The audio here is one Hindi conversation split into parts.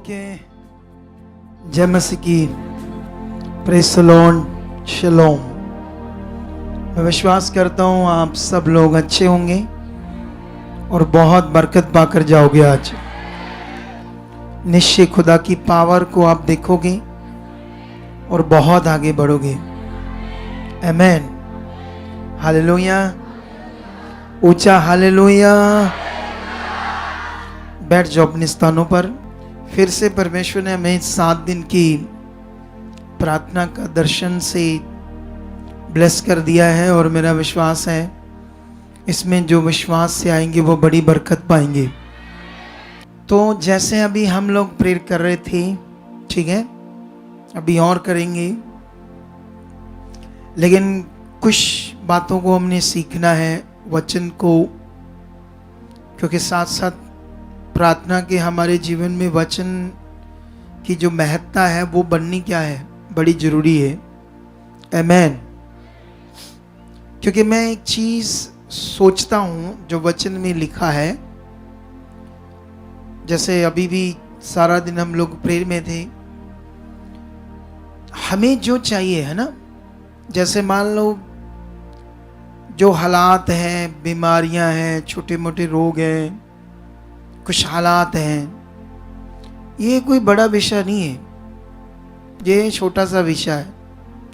के जय मसीह की। प्रेज़ द लॉर्ड, शलोम। मैं विश्वास करता हूँ आप सब लोग अच्छे होंगे और बहुत बरकत पाकर जाओगे। आज निश्चय खुदा की पावर को आप देखोगे और बहुत आगे बढ़ोगे। आमीन। हालेलुया। ऊंचा हालेलुया। बैठ जाओ अपने स्थानों पर। फिर से परमेश्वर ने हमें 7 दिन की प्रार्थना का दर्शन से ब्लेस कर दिया है और मेरा विश्वास है इसमें जो विश्वास से आएंगे वो बड़ी बरकत पाएंगे। तो जैसे अभी हम लोग प्रेयर कर रहे थे, ठीक है, अभी और करेंगे, लेकिन कुछ बातों को हमने सीखना है वचन को, क्योंकि साथ साथ प्रार्थना के हमारे जीवन में वचन की जो महत्ता है वो बननी क्या है, बड़ी जरूरी है। आमीन। क्योंकि मैं एक चीज सोचता हूं जो वचन में लिखा है, जैसे अभी भी सारा दिन हम लोग प्रेयर में थे, हमें जो चाहिए है ना, जैसे मान लो जो हालात हैं, बीमारियां हैं, छोटे मोटे रोग हैं, कुछ हालात हैं, ये कोई बड़ा विषय नहीं है, ये छोटा सा विषय है,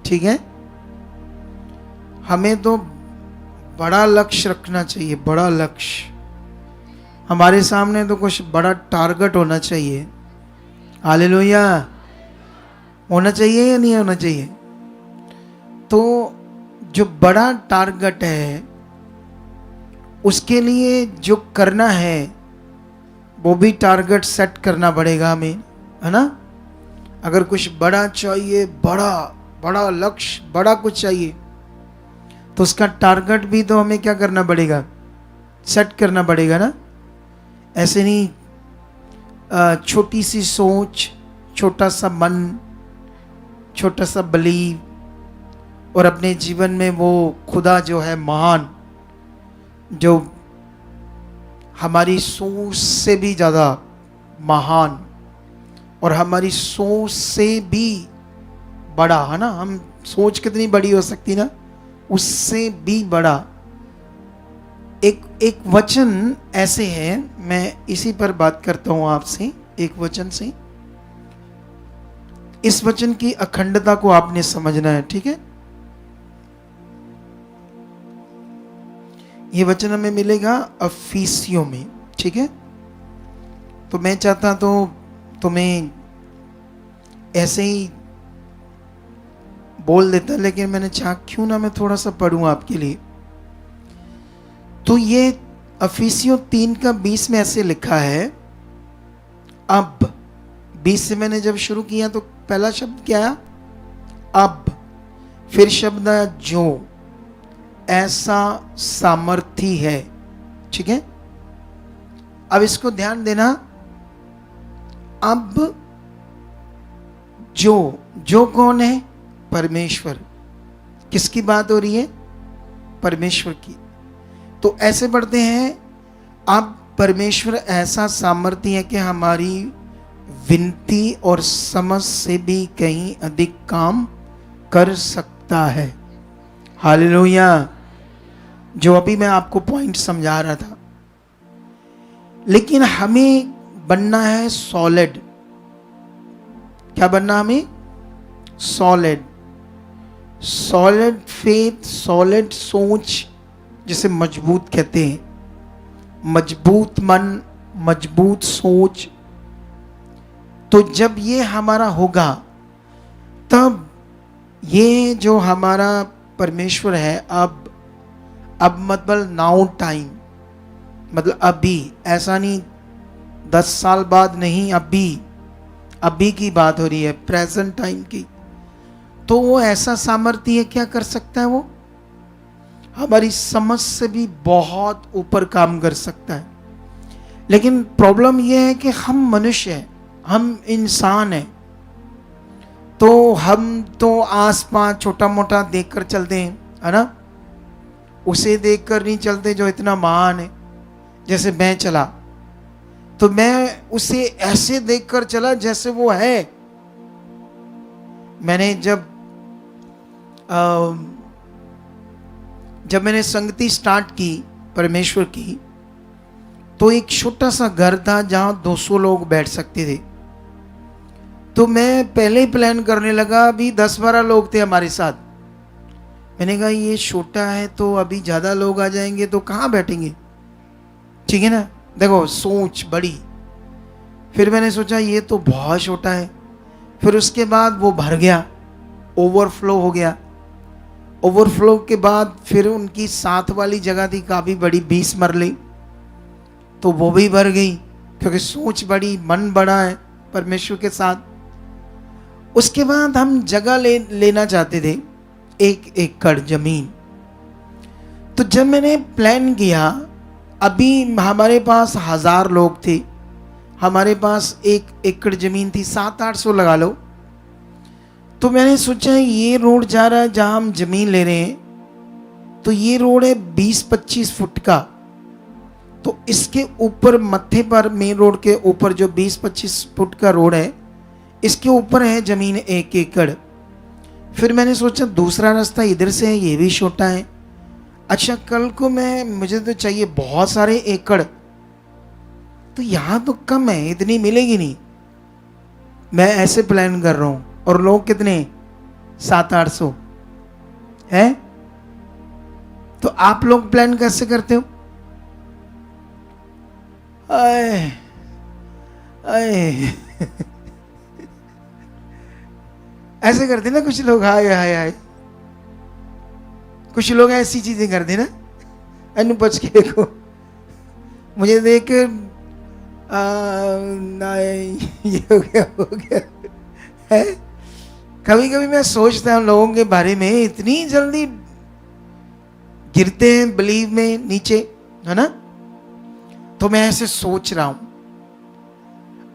ठीक है। हमें तो बड़ा लक्ष्य रखना चाहिए, बड़ा लक्ष्य हमारे सामने, तो कुछ बड़ा टारगेट होना चाहिए। हालेलुया। होना चाहिए या नहीं होना चाहिए? तो जो बड़ा टारगेट है उसके लिए जो करना है वो भी टारगेट सेट करना पड़ेगा हमें, है ना। अगर कुछ बड़ा चाहिए, बड़ा लक्ष्य, बड़ा कुछ चाहिए, तो उसका टारगेट भी तो हमें क्या करना पड़ेगा, सेट करना पड़ेगा ना। ऐसे नहीं छोटी सी सोच, छोटा सा मन, छोटा सा बिलीव, और अपने जीवन में वो खुदा जो है महान, जो हमारी सोच से भी ज़्यादा महान और हमारी सोच से भी बड़ा, है ना। हम सोच कितनी बड़ी हो सकती ना, उससे भी बड़ा एक वचन ऐसे है, मैं इसी पर बात करता हूं आपसे, एक वचन से। इस वचन की अखंडता को आपने समझना है, ठीक है। ये वचन हमें मिलेगा अफिसियों में, ठीक है। तो मैं चाहता तो तुम्हें ऐसे ही बोल देता, लेकिन मैंने चाहा क्यों ना मैं थोड़ा सा पढ़ूं आपके लिए। तो ये अफिसियों 3:20 में ऐसे लिखा है। अब 20 से मैंने जब शुरू किया तो पहला शब्द क्या आया? अब। फिर शब्द आया जो, ऐसा सामर्थी है, ठीक है। अब इसको ध्यान देना। अब जो कौन है? परमेश्वर। किसकी बात हो रही है? परमेश्वर की। तो ऐसे पढ़ते हैं, अब परमेश्वर ऐसा सामर्थी है कि हमारी विनती और समझ से भी कहीं अधिक काम कर सकता है। हालेलुया। जो अभी मैं आपको पॉइंट समझा रहा था। लेकिन हमें बनना है सॉलिड। क्या बनना हमें? सॉलिड। सॉलिड फेथ, सॉलिड सोच, जिसे मजबूत कहते हैं, मजबूत मन, मजबूत सोच। तो जब ये हमारा होगा तब ये जो हमारा परमेश्वर है, अब मतलब नाउ टाइम, मतलब अभी, ऐसा नहीं 10 साल बाद नहीं, अभी की बात हो रही है, प्रेजेंट टाइम की। तो वो ऐसा सामर्थ्य है, क्या कर सकता है वो? हमारी समझ से भी बहुत ऊपर काम कर सकता है। लेकिन प्रॉब्लम ये है कि हम मनुष्य हैं, हम इंसान हैं, तो हम तो आसपास छोटा मोटा देखकर चलते हैं, है ना। उसे देखकर नहीं चलते जो इतना महान है। जैसे मैं चला, तो मैं उसे ऐसे देखकर चला जैसे वो है। मैंने जब मैंने संगति स्टार्ट की परमेश्वर की, तो एक छोटा सा घर था जहां 200 लोग बैठ सकते थे। तो मैं पहले ही प्लान करने लगा, अभी 10-12 लोग थे हमारे साथ। मैंने कहा ये छोटा है तो अभी ज़्यादा लोग आ जाएंगे तो कहाँ बैठेंगे, ठीक है ना। देखो सोच बड़ी। फिर मैंने सोचा ये तो बहुत छोटा है। फिर उसके बाद वो भर गया, ओवरफ्लो हो गया। ओवरफ्लो के बाद फिर उनकी साथ वाली जगह थी काफ़ी बड़ी, 20 मरले, तो वो भी भर गई, क्योंकि सोच बड़ी, मन बड़ा है परमेश्वर के साथ। उसके बाद हम जगह लेना चाहते थे, 1 एकड़ जमीन। तो जब मैंने प्लान किया, अभी हमारे पास 1000 लोग थे, हमारे पास 1 एकड़ जमीन थी, 700-800 लगा लो। तो मैंने सोचा ये रोड जा रहा है जहां हम जमीन ले रहे हैं, तो ये रोड है 20-25 फुट का। तो इसके ऊपर मत्थे पर, मेन रोड के ऊपर जो 20-25 फुट का रोड है, इसके ऊपर है जमीन 1 एकड़। फिर मैंने सोचा दूसरा रास्ता इधर से है, ये भी छोटा है। अच्छा कल को मुझे तो चाहिए बहुत सारे एकड़, तो यहाँ तो कम है, इतनी मिलेगी नहीं। मैं ऐसे प्लान कर रहा हूँ, और लोग कितने, 700-800 है। तो आप लोग प्लान कैसे करते हो? आए आए ऐसे करते ना कुछ लोग, हाय हाय हाय। कुछ लोग ऐसी चीजें करते ना, अनु बच के देखो, मुझे देख ये हो गया है। कभी कभी मैं सोचता हूँ लोगों के बारे में, इतनी जल्दी गिरते हैं बिलीव में नीचे, है ना। तो मैं ऐसे सोच रहा हूँ।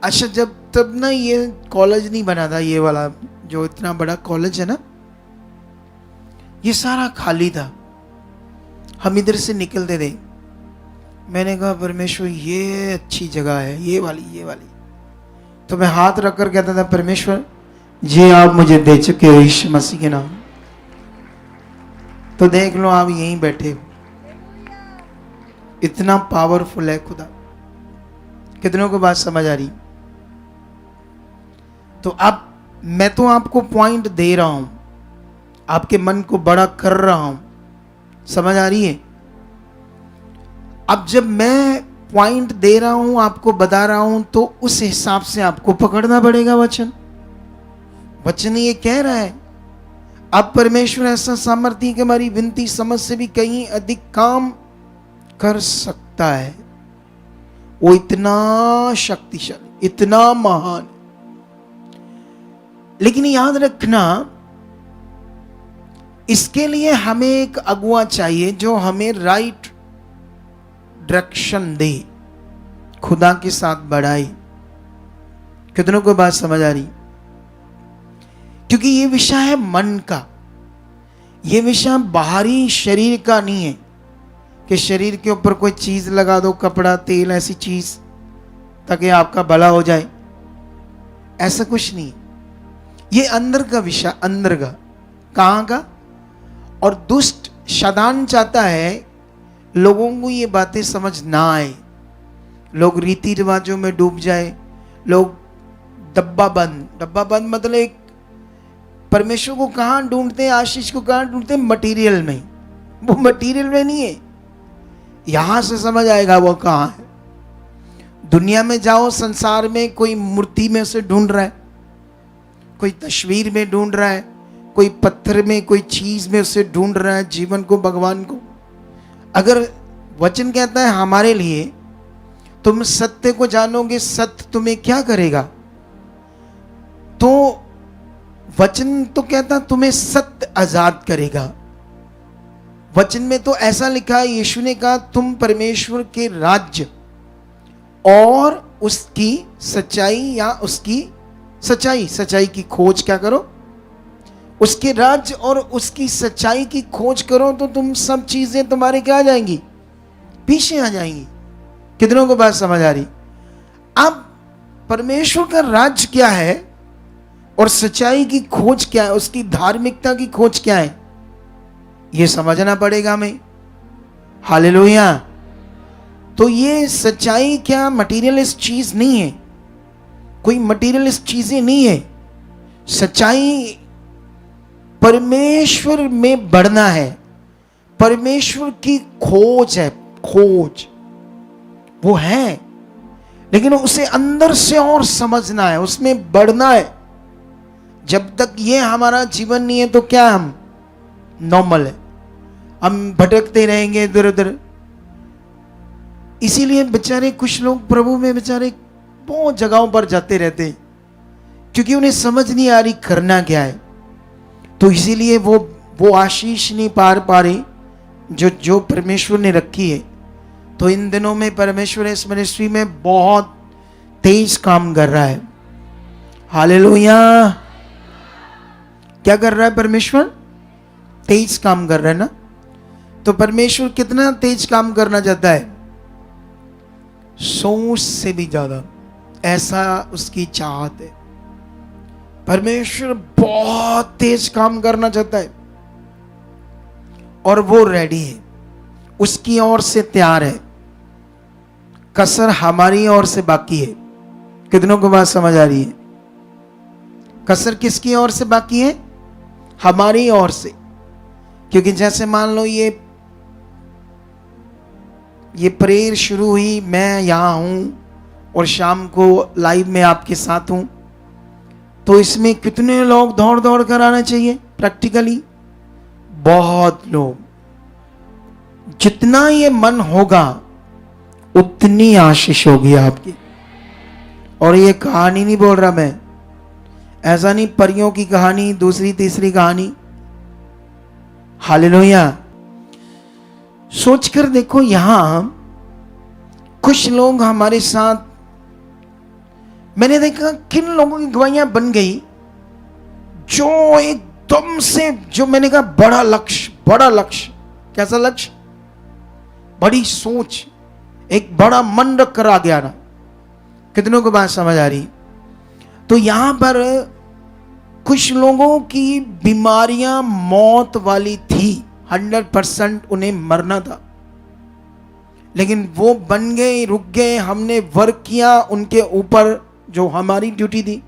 अच्छा तब ना ये कॉलेज नहीं बना था, ये वाला जो इतना बड़ा कॉलेज है ना, ये सारा खाली था। हम इधर से निकलते थे। मैंने कहा परमेश्वर ये अच्छी जगह है, ये वाली। तो मैं हाथ रख कर कहता था, परमेश्वर ये आप मुझे दे चुके हो यीशु मसीह के नाम। तो देख लो आप यहीं बैठे हो। इतना पावरफुल है खुदा। कितनों को बात समझ आ रही? तो अब मैं तो आपको पॉइंट दे रहा हूं, आपके मन को बड़ा कर रहा हूं, समझ आ रही है? अब जब मैं पॉइंट दे रहा हूं, आपको बता रहा हूं, तो उस हिसाब से आपको पकड़ना पड़ेगा वचन ये कह रहा है। अब परमेश्वर ऐसा सामर्थ्य कि हमारी विनती समझ से भी कहीं अधिक काम कर सकता है। वो इतना शक्तिशाली, इतना महान। लेकिन याद रखना, इसके लिए हमें एक अगुआ चाहिए जो हमें राइट डायरेक्शन दे, खुदा के साथ बढ़ाए। कितनों को बात समझ आ रही? क्योंकि ये विषय है मन का, ये विषय बाहरी शरीर का नहीं है कि शरीर के ऊपर कोई चीज लगा दो, कपड़ा, तेल, ऐसी चीज ताकि आपका भला हो जाए। ऐसा कुछ नहीं। ये अंदर का विषय, अंदर का, कहां का? और दुष्ट शैतान चाहता है लोगों को ये बातें समझ ना आए, लोग रीति रिवाजों में डूब जाए, लोग डब्बा बंद मतलब एक परमेश्वर को कहां ढूंढते हैं, आशीष को कहां ढूंढते हैं? मटीरियल में। वो मटीरियल में नहीं है, यहां से समझ आएगा वो कहां है। दुनिया में जाओ, संसार में कोई मूर्ति में से ढूंढ रहा है, कोई तस्वीर में ढूंढ रहा है, कोई पत्थर में, कोई चीज में उसे ढूंढ रहा है जीवन को, भगवान को। अगर वचन कहता है हमारे लिए, तुम सत्य को जानोगे, सत्य तुम्हें क्या करेगा? तो वचन तो कहता तुम्हें सत्य आजाद करेगा। वचन में तो ऐसा लिखा है, यीशु ने कहा तुम परमेश्वर के राज्य और उसकी सच्चाई, या उसकी सच्चाई की खोज क्या करो? उसके राज्य और उसकी सच्चाई की खोज करो, तो तुम सब चीजें तुम्हारे क्या आ जाएंगी? पीछे आ जाएंगी। कितनों को बात समझ आ रही? अब परमेश्वर का राज्य क्या है और सच्चाई की खोज क्या है, उसकी धार्मिकता की खोज क्या है, यह समझना पड़ेगा हमें। हालेलुया। तो ये सच्चाई क्या मटीरियलिस्ट चीज नहीं है, कोई मटीरियलिस्ट चीजें नहीं है। सच्चाई परमेश्वर में बढ़ना है, परमेश्वर की खोज है, खोज वो है, लेकिन उसे अंदर से और समझना है, उसमें बढ़ना है। जब तक ये हमारा जीवन नहीं है तो क्या हम नॉर्मल है, हम भटकते रहेंगे इधर उधर। इसीलिए बेचारे कुछ लोग प्रभु में बेचारे बहुत जगहों पर जाते रहते हैं, क्योंकि उन्हें समझ नहीं आ रही करना क्या है। तो इसीलिए वो आशीष नहीं पा रही जो परमेश्वर ने रखी है। तो इन दिनों में परमेश्वर इस मिनिस्ट्री में बहुत तेज काम कर रहा है। हालेलुया। क्या कर रहा है परमेश्वर? तेज काम कर रहा है ना। तो परमेश्वर कितना तेज काम करना चाहता है? सोच से भी ज्यादा, ऐसा उसकी चाहत है। परमेश्वर बहुत तेज काम करना चाहता है और वो रेडी है, उसकी ओर से तैयार है। कसर हमारी ओर से बाकी है। कितनों को बात समझ आ रही है? कसर किसकी ओर से बाकी है? हमारी ओर से। क्योंकि जैसे मान लो ये प्रेयर शुरू हुई, मैं यहां हूं और शाम को लाइव में आपके साथ हूं, तो इसमें कितने लोग दौड़ दौड़ कर आना चाहिए? प्रैक्टिकली बहुत लोग। जितना ये मन होगा उतनी आशीष होगी आपकी। और ये कहानी नहीं बोल रहा मैं, ऐसा नहीं परियों की कहानी, दूसरी तीसरी कहानी। हालेलुया। सोचकर देखो, यहां कुछ लोग हमारे साथ, मैंने देखा किन लोगों की गवाहियां बन गई जो एकदम से, जो मैंने कहा बड़ा लक्ष्य। कैसा लक्ष्य? बड़ी सोच, एक बड़ा मन रख कर आ गया ना। कितनों को बात समझ आ रही? तो यहां पर कुछ लोगों की बीमारियां मौत वाली थी, 100% उन्हें मरना था, लेकिन वो बन गए, रुक गए। हमने वर्क किया उनके ऊपर, जो हमारी ड्यूटी थी,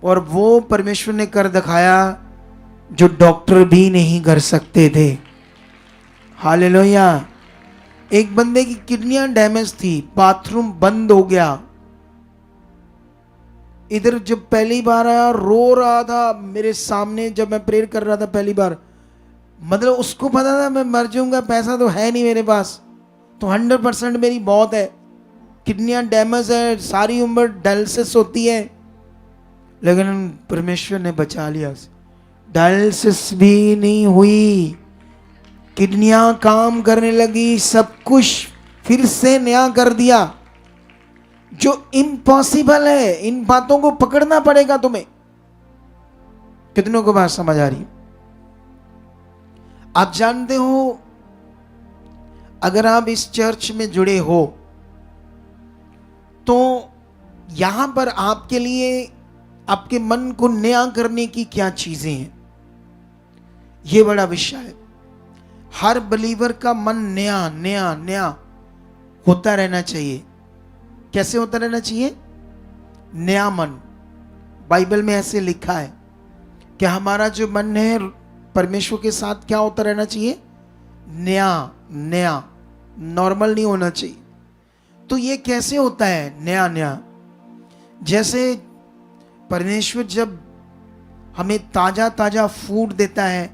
और वो परमेश्वर ने कर दिखाया जो डॉक्टर भी नहीं कर सकते थे। हालेलुया। एक बंदे की किडनियां डैमेज थी, बाथरूम बंद हो गया। इधर जब पहली बार आया रो रहा था मेरे सामने, जब मैं प्रेयर कर रहा था पहली बार, मतलब उसको पता था मैं मर जाऊंगा, पैसा तो है नहीं मेरे पास, तो 100% मेरी मौत है, किडनियां डैमेज है, सारी उम्र डायलिसिस होती है। लेकिन परमेश्वर ने बचा लिया। डायलिसिस भी नहीं हुई, किडनियां काम करने लगी, सब कुछ फिर से नया कर दिया। जो इम्पॉसिबल है, इन बातों को पकड़ना पड़ेगा तुम्हें। कितनों को बात समझ आ रही? आप जानते हो, अगर आप इस चर्च में जुड़े हो तो यहां पर आपके लिए, आपके मन को नया करने की क्या चीजें हैं, यह बड़ा विषय है। हर बिलीवर का मन नया नया नया होता रहना चाहिए। कैसे होता रहना चाहिए? नया मन। बाइबल में ऐसे लिखा है कि हमारा जो मन है परमेश्वर के साथ क्या होता रहना चाहिए? नया नया, नॉर्मल नहीं होना चाहिए। तो ये कैसे होता है नया नया? जैसे परमेश्वर जब हमें ताजा ताजा फूड देता है,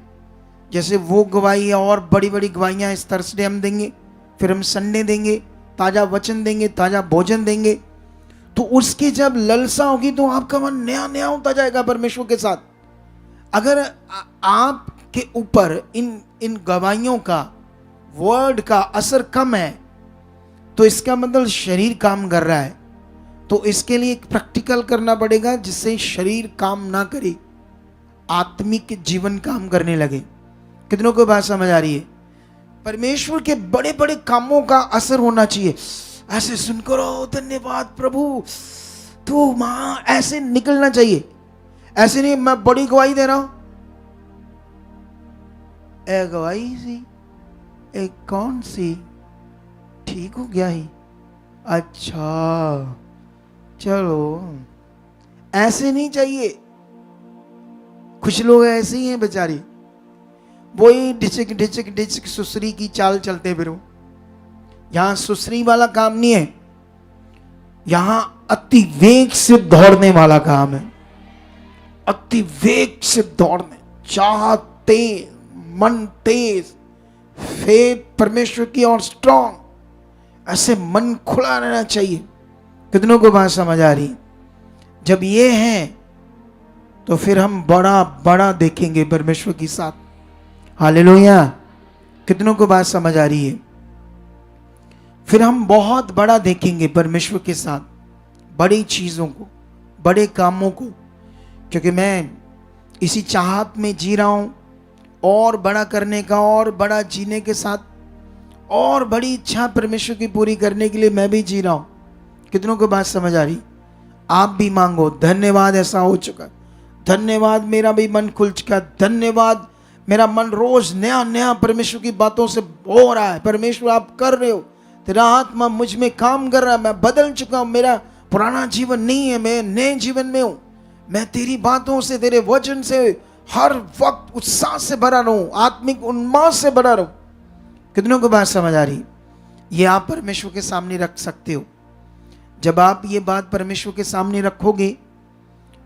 जैसे वो गवाही और बड़ी बड़ी गवाहियां इस थर्सडे हम देंगे, फिर हम संडे देंगे, ताजा वचन देंगे, ताजा भोजन देंगे, तो उसकी जब ललसा होगी तो आपका मन नया नया होता जाएगा परमेश्वर के साथ। अगर आपके ऊपर इन गवाहियों का, वर्ड का असर कम है, तो इसका मतलब शरीर काम कर रहा है। तो इसके लिए एक प्रैक्टिकल करना पड़ेगा जिससे शरीर काम ना करे, आत्मिक जीवन काम करने लगे। कितनों को बात समझ आ रही है? परमेश्वर के बड़े बड़े कामों का असर होना चाहिए। ऐसे सुनकर ओ धन्यवाद प्रभु, तो मां ऐसे निकलना चाहिए। ऐसे नहीं मैं बड़ी गवाही दे रहा हूं, ए गवाही सी, एक कौन सी, ठीक हो गया ही, अच्छा चलो, ऐसे नहीं चाहिए। कुछ लोग ऐसे ही हैं बेचारी, वही ढिचक ढिचक ढिचक सुसरी की चाल चलते फिरो। यहां सुसरी वाला काम नहीं है, यहां अति वेग से दौड़ने वाला काम है। अति वेग से दौड़ने, चाह तेज, मन तेज, फेथ परमेश्वर की और स्ट्रॉन्ग, ऐसे मन खुला रहना चाहिए। कितनों को बात समझ आ रही? जब ये है तो फिर हम बड़ा बड़ा देखेंगे परमेश्वर के साथ। हालेलुया। कितनों को बात समझ आ रही है? फिर हम बहुत बड़ा देखेंगे परमेश्वर के साथ, बड़ी चीजों को, बड़े कामों को। क्योंकि मैं इसी चाहत में जी रहा हूं, और बड़ा करने का, और बड़ा जीने के साथ, और बड़ी इच्छा परमेश्वर की पूरी करने के लिए मैं भी जी रहा हूं। कितनों को बात समझ आ रही? आप भी मांगो, धन्यवाद ऐसा हो चुका, धन्यवाद मेरा भी मन खुल चुका, धन्यवाद मेरा मन रोज नया नया परमेश्वर की बातों से हो रहा है। परमेश्वर आप कर रहे हो, तेरा आत्मा मुझ में काम कर रहा है, मैं बदल चुका हूं, मेरा पुराना जीवन नहीं है, मैं नए जीवन में हूं। मैं तेरी बातों से, तेरे वचन से हर वक्त उत्साह से भरा रहूं, आत्मिक उन्माद से भरा रहूं। कितनों को बात समझ आ रही? ये आप परमेश्वर के सामने रख सकते हो। जब आप ये बात परमेश्वर के सामने रखोगे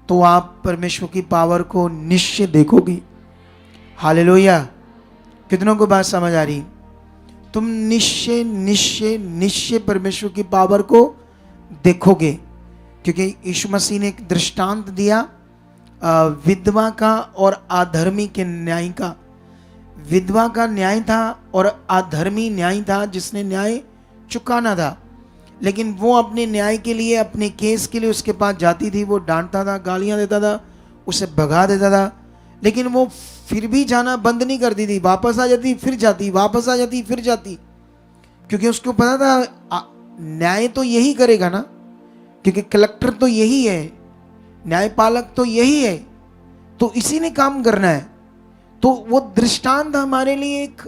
तो आप परमेश्वर की पावर को निश्चय देखोगे। हालेलुया। कितनों को बात समझ आ रही? तुम निश्चय निश्चय निश्चय परमेश्वर की पावर को देखोगे। क्योंकि यीशु मसीह ने एक दृष्टांत दिया विधवा का और अधर्मी के न्याय का। विधवा का न्याय था और अधर्मी न्याय था जिसने न्याय चुकाना था, लेकिन वो अपने न्याय के लिए, अपने केस के लिए उसके पास जाती थी। वो डांटता था, गालियां देता था, उसे भगा देता था, लेकिन वो फिर भी जाना बंद नहीं करती थी। वापस आ जाती, फिर जाती, वापस आ जाती, फिर जाती, क्योंकि उसको पता था न्याय तो यही करेगा ना, क्योंकि कलेक्टर तो यही है, न्यायपालक तो यही है, तो इसी ने काम करना है। तो वो दृष्टांत हमारे लिए एक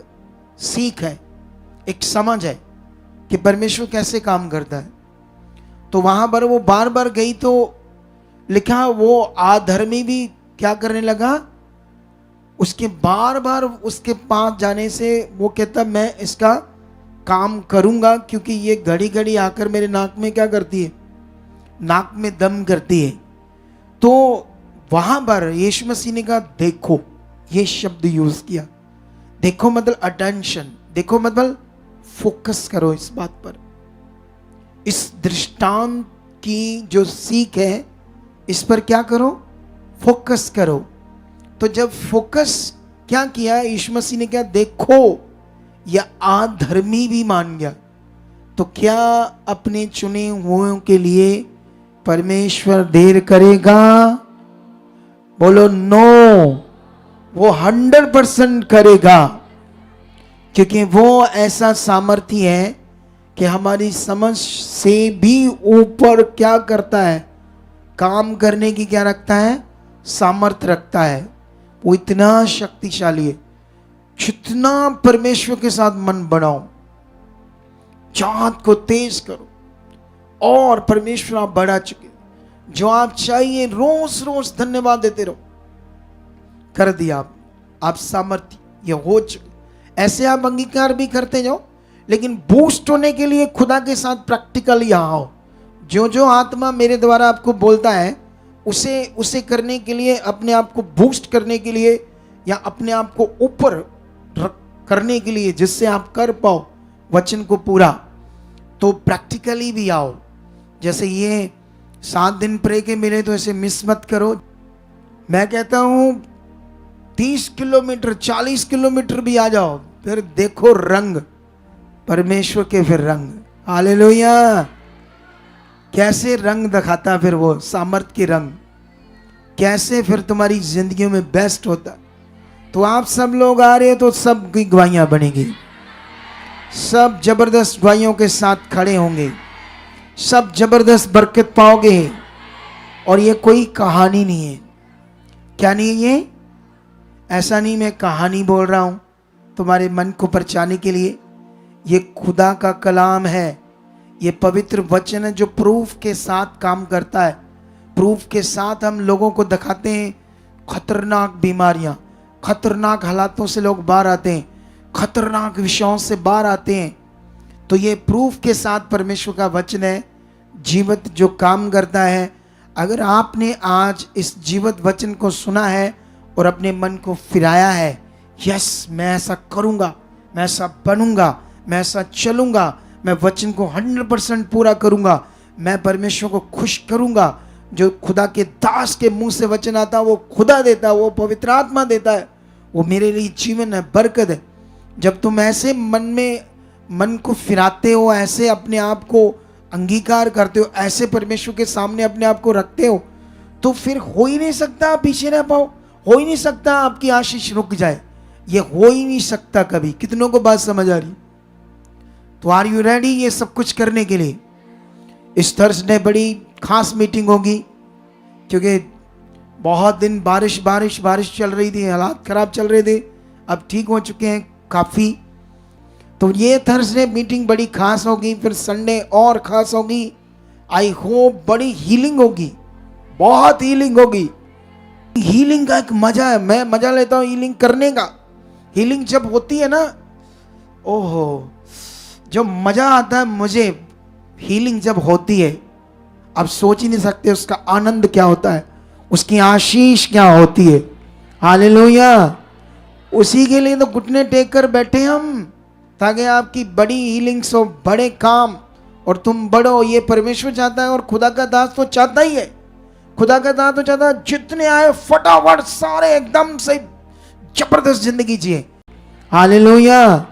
सीख है, एक समझ है कि परमेश्वर कैसे काम करता है। तो वहां पर वो बार बार गई तो लिखा वो अधर्मी भी क्या करने लगा, उसके बार बार उसके पास जाने से वो कहता मैं इसका काम करूंगा, क्योंकि ये घड़ी घड़ी आकर मेरे नाक में क्या करती है, नाक में दम करती है। तो वहां पर यीशु मसीह ने कहा देखो, ये शब्द यूज किया। देखो मतलब अटेंशन, देखो मतलब फोकस करो इस बात पर। इस दृष्टांत की जो सीख है इस पर क्या करो, फोकस करो। तो जब फोकस क्या किया यीशु मसीह ने, क्या देखो या अधर्मी भी मान गया, तो क्या अपने चुने हुओं के लिए परमेश्वर देर करेगा? बोलो नो, वो 100% करेगा, क्योंकि वो ऐसा सामर्थ्य है कि हमारी समझ से भी ऊपर क्या करता है, काम करने की क्या रखता है, सामर्थ्य रखता है। वो इतना शक्तिशाली है। जितना परमेश्वर के साथ मन बनाओ, चाहत को तेज करो, और परमेश्वर आप बढ़ा चुके, जो आप चाहिए रोज रोज धन्यवाद देते रहो, कर दिया आप सामर्थ्य ये हो चुके। ऐसे आप अंगीकार भी करते जाओ, लेकिन बूस्ट होने के लिए खुदा के साथ प्रैक्टिकल यहां आओ। जो जो आत्मा मेरे द्वारा आपको बोलता है उसे करने के लिए, अपने आप को बूस्ट करने के लिए, या अपने आप को ऊपर करने के लिए, जिससे आप कर पाओ वचन को पूरा, तो प्रैक्टिकली भी आओ। जैसे ये 7 दिन प्रे के मिले तो ऐसे मिस मत करो। मैं कहता हूं 30 किलोमीटर 40 किलोमीटर भी आ जाओ, फिर देखो रंग परमेश्वर के, फिर रंग। हालेलुया। कैसे रंग दिखाता फिर वो सामर्थ के रंग, कैसे फिर तुम्हारी जिंदगी में बेस्ट होता। तो आप सब लोग आ रहे हैं तो सब की गवाहियां बनेगी, सब जबरदस्त गवाहियों के साथ खड़े होंगे। सब जबरदस्त बरकत पाओगे। और ये कोई कहानी नहीं है। क्या नहीं है ये? ऐसा नहीं मैं कहानी बोल रहा हूं तुम्हारे मन को परचाने के लिए। ये खुदा का कलाम है, ये पवित्र वचन है जो प्रूफ के साथ काम करता है। प्रूफ के साथ हम लोगों को दिखाते हैं खतरनाक बीमारियां, खतरनाक हालातों से लोग बाहर आते हैं, खतरनाक विषयों से बाहर आते हैं। तो ये प्रूफ के साथ परमेश्वर का वचन है, जीवित जो काम करता है। अगर आपने आज इस जीवित वचन को सुना है और अपने मन को फिराया है, यस मैं ऐसा करूंगा, मैं ऐसा बनूंगा, मैं ऐसा चलूंगा, मैं वचन को 100% पूरा करूंगा, मैं परमेश्वर को खुश करूंगा। जो खुदा के दास के मुंह से वचन आता है वो खुदा देता है, वो पवित्र आत्मा देता है, वो मेरे लिए जीवन है, बरकत है। जब तुम ऐसे मन को फिराते हो, ऐसे अपने आप को अंगीकार करते हो, ऐसे परमेश्वर के सामने अपने आप को रखते हो, तो फिर हो ही नहीं सकता आप पीछे रह पाओ, हो ही नहीं सकता आपकी आशीष रुक जाए। ये हो ही नहीं सकता कभी। कितनों को बात समझ आ रही? तो आर यू रेडी ये सब कुछ करने के लिए? इस थर्सडे बड़ी खास मीटिंग होगी, क्योंकि बहुत दिन बारिश चल रही थी, हालात खराब चल रहे थे, अब ठीक हो चुके हैं काफ़ी। तो ये थर्सडे मीटिंग बड़ी खास होगी, फिर संडे और खास होगी। आई होप बड़ी हीलिंग होगी, बहुत हीलिंग होगी। हीलिंग का एक मजा है, मैं मजा लेता हूँ हीलिंग करने का। हीलिंग जब होती है ना, ओहो जो मजा आता है मुझे हीलिंग जब होती है, आप सोच ही नहीं सकते उसका आनंद क्या होता है, उसकी आशीष क्या होती है। हालेलुया। उसी के लिए तो घुटने टेक कर बैठे हम, ताकि आपकी बड़ी हीलिंग्स हो, बड़े काम, और तुम बढ़ो। ये परमेश्वर चाहता है और खुदा का दास तो चाहता ही है। खुदा का दास तो चाहता है जितने आए फटाफट सारे एकदम से जबरदस्त जिंदगी जिए। हालेलुया।